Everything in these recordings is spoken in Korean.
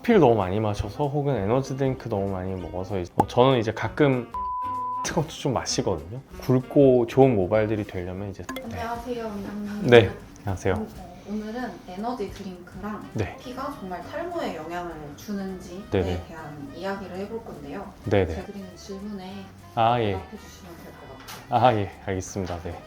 커피를 너무 많이 마셔서 혹은 에너지 드링크 너무 많이 먹어서 저는 이제 가끔 같은 것도 좀 마시거든요. 굵고 좋은 모발들이 되려면 이제 안녕하세요, 원장님. 네, 안녕하세요. 오늘은 에너지 드링크랑 네. 커피가 정말 탈모에 영향을 주는지에 네네. 대한 이야기를 해볼 건데요. 네네. 제가 드리는 질문에 예. 대답해 주시면 될 것 같아요. 예, 알겠습니다. 네.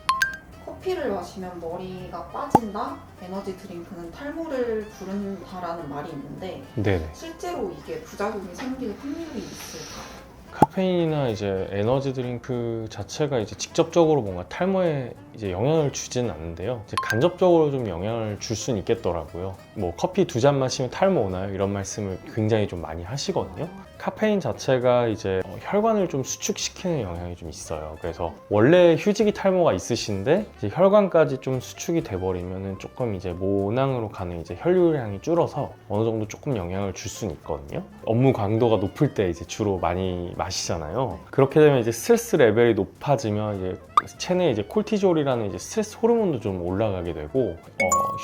커피를 마시면 머리가 빠진다? 에너지 드링크는 탈모를 부른다라는 말이 있는데 네네. 실제로 이게 부작용이 생길 확률이 있을까요? 카페인이나 이제 에너지 드링크 자체가 이제 직접적으로 뭔가 탈모에 이제 영향을 주지는 않는데요. 이제 간접적으로 좀 영향을 줄 수는 있겠더라고요. 뭐 커피 2잔 마시면 탈모 오나요? 이런 말씀을 굉장히 좀 많이 하시거든요. 카페인 자체가 이제 혈관을 좀 수축시키는 영향이 좀 있어요. 그래서 원래 휴지기 탈모가 있으신데 이제 혈관까지 좀 수축이 돼버리면은 조금 이제 모낭으로 가는 이제 혈류량이 줄어서 어느 정도 조금 영향을 줄 수는 있거든요. 업무 강도가 높을 때 이제 주로 많이 마시잖아요. 그렇게 되면 이제 스트레스 레벨이 높아지면 이제 체내에 이제 콜티졸이라는 이제 스트레스 호르몬도 좀 올라가게 되고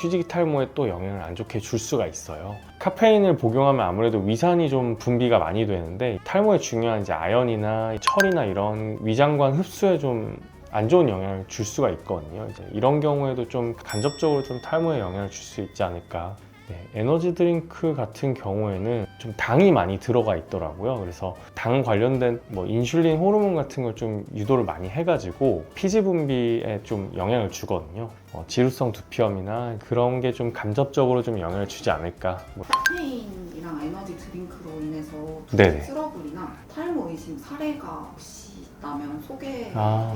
휴지기 탈모에 또 영향을 안 좋게 줄 수가 있어요. 카페인을 복용하면 아무래도 위산이 좀 분비가 많이 되는데 탈모에 중요한 이제 아연이나 철이나 이런 위장관 흡수에 좀 안 좋은 영향을 줄 수가 있거든요. 이제 이런 경우에도 좀 간접적으로 좀 탈모에 영향을 줄 수 있지 않을까. 네, 에너지 드링크 같은 경우에는 좀 당이 많이 들어가 있더라고요. 그래서 당 관련된 뭐 인슐린 호르몬 같은 걸 좀 유도를 많이 해가지고 피지 분비에 좀 영향을 주거든요. 지루성 두피염이나 그런 게 좀 간접적으로 좀 영향을 주지 않을까. 카페인이랑 에너지 드링크로 인해서 네네. 트러블이나 탈모 의심 사례가 혹시 있다면 소개해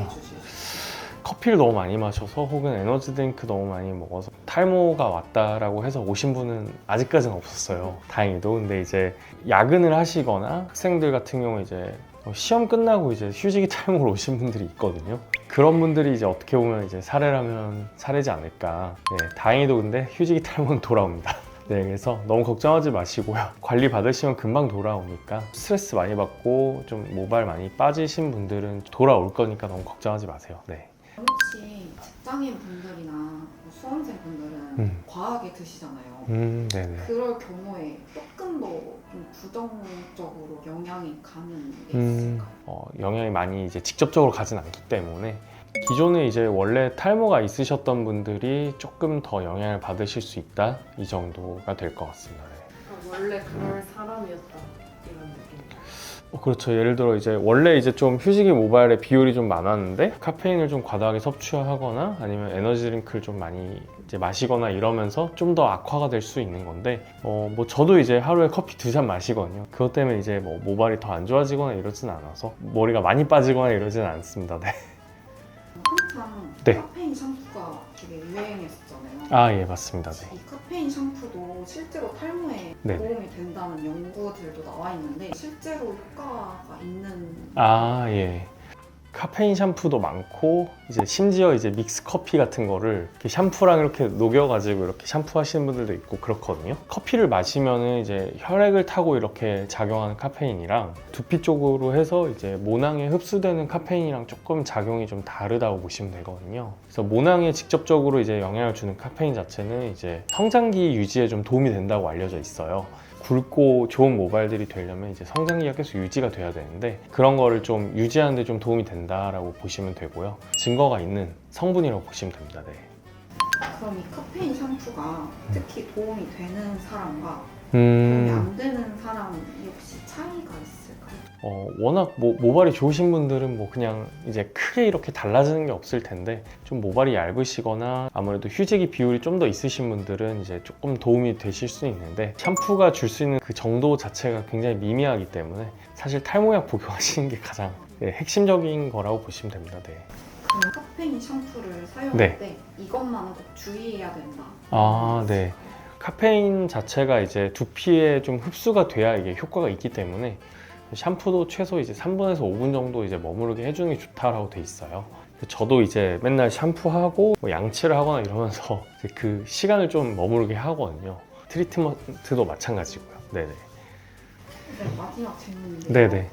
주실 수 있어요? 커피를 너무 많이 마셔서 혹은 에너지 드링크 너무 많이 먹어서 탈모가 왔다라고 해서 오신 분은 아직까지는 없었어요. 다행히도. 근데 이제 야근을 하시거나 학생들 같은 경우 이제 시험 끝나고 이제 휴지기 탈모로 오신 분들이 있거든요. 그런 분들이 이제 어떻게 보면 이제 사례라면 사례지 않을까. 네, 다행히도 근데 휴지기 탈모는 돌아옵니다. 네, 그래서 너무 걱정하지 마시고요. 관리 받으시면 금방 돌아오니까 스트레스 많이 받고 좀 모발 많이 빠지신 분들은 돌아올 거니까 너무 걱정하지 마세요. 네. 혹시 직장인 분들이나 수험생 분들은 과하게 드시잖아요. 네네. 그럴 경우에 조금 더 좀 부정적으로 영향이 가는 게 있을까요? 영향이 많이 이제 직접적으로 가진 않기 때문에 기존에 이제 원래 탈모가 있으셨던 분들이 조금 더 영향을 받으실 수 있다 이 정도가 될 것 같습니다. 네. 원래 그럴 사람이었다 이런 느낌. 그렇죠. 예를 들어 이제 원래 이제 좀 휴지기 모발의 비율이 좀 많았는데 카페인을 좀 과다하게 섭취하거나 아니면 에너지 드링크를 좀 많이 이제 마시거나 이러면서 좀 더 악화가 될 수 있는 건데 뭐 저도 이제 하루에 커피 2잔 마시거든요. 그것 때문에 이제 뭐 모발이 더 안 좋아지거나 이러진 않아서 머리가 많이 빠지거나 이러진 않습니다. 네. 한창 네. 카페인 샴푸가 되게 유행했었잖아요. 예, 맞습니다. 네. 이 카페인 샴푸도 실제로 탈모에 네. 도움이 된다는 연구들도 나와 있는데 실제로 효과가 있는 예. 카페인 샴푸도 많고 이제 심지어 이제 믹스 커피 같은 거를 이렇게 샴푸랑 이렇게 녹여가지고 이렇게 샴푸하시는 분들도 있고 그렇거든요. 커피를 마시면은 이제 혈액을 타고 이렇게 작용하는 카페인이랑 두피 쪽으로 해서 이제 모낭에 흡수되는 카페인이랑 조금 작용이 좀 다르다고 보시면 되거든요. 그래서 모낭에 직접적으로 이제 영향을 주는 카페인 자체는 이제 성장기 유지에 좀 도움이 된다고 알려져 있어요. 굵고 좋은 모발들이 되려면 이제 성장기가 계속 유지가 돼야 되는데 그런 거를 좀 유지하는 데 좀 도움이 된다라고 보시면 되고요. 증거가 있는 성분이라고 보시면 됩니다. 네. 그럼 이 카페인 샴푸가 특히 도움이 되는 사람과 도움이 안 되는 사람이 혹시 차이가 있을까요? 워낙 모발이 좋으신 분들은 뭐 그냥 이제 크게 이렇게 달라지는 게 없을 텐데 좀 모발이 얇으시거나 아무래도 휴지기 비율이 좀 더 있으신 분들은 이제 조금 도움이 되실 수 있는데 샴푸가 줄 수 있는 그 정도 자체가 굉장히 미미하기 때문에 사실 탈모약 복용하시는 게 가장 핵심적인 거라고 보시면 됩니다. 네. 그럼 카페인 샴푸를 사용할 네. 때 이것만 꼭 주의해야 된다. 네. 카페인 자체가 이제 두피에 좀 흡수가 돼야 이게 효과가 있기 때문에 샴푸도 최소 이제 3분에서 5분 정도 이제 머무르게 해주는 게 좋다라고 돼 있어요. 저도 이제 맨날 샴푸하고 뭐 양치를 하거나 이러면서 이제 그 시간을 좀 머무르게 하거든요. 트리트먼트도 마찬가지고요. 네네. 네, 마지막 질문인데요. 네네.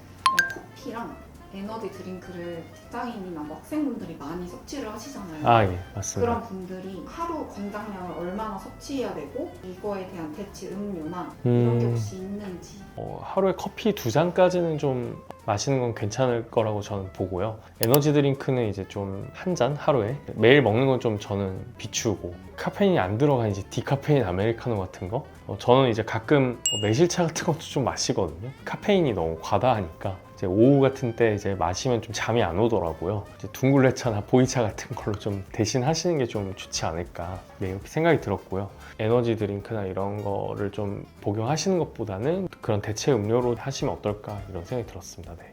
커피랑 에너지 드링크를 직장인이나 뭐 학생분들이 많이 섭취를 하시잖아요. 예, 맞습니다. 그런 분들이 하루 권장량을 얼마나 섭취해야 되고 이거에 대한 대체 음료나 이런 게 혹시 있는지 하루에 커피 2잔까지는 좀 마시는 건 괜찮을 거라고 저는 보고요. 에너지 드링크는 이제 좀 한 잔 하루에 매일 먹는 건 좀 저는 비추고 카페인이 안 들어간 이제 디카페인 아메리카노 같은 거 저는 이제 가끔 매실차 같은 것도 좀 마시거든요. 카페인이 너무 과다하니까 이제 오후 같은 때 이제 마시면 좀 잠이 안 오더라고요. 이제 둥글레차나 보이차 같은 걸로 좀 대신 하시는 게 좀 좋지 않을까 이렇게 생각이 들었고요. 에너지 드링크나 이런 거를 좀 복용하시는 것보다는 그런 대체 음료로 하시면 어떨까 이런 생각이 들었습니다. 네.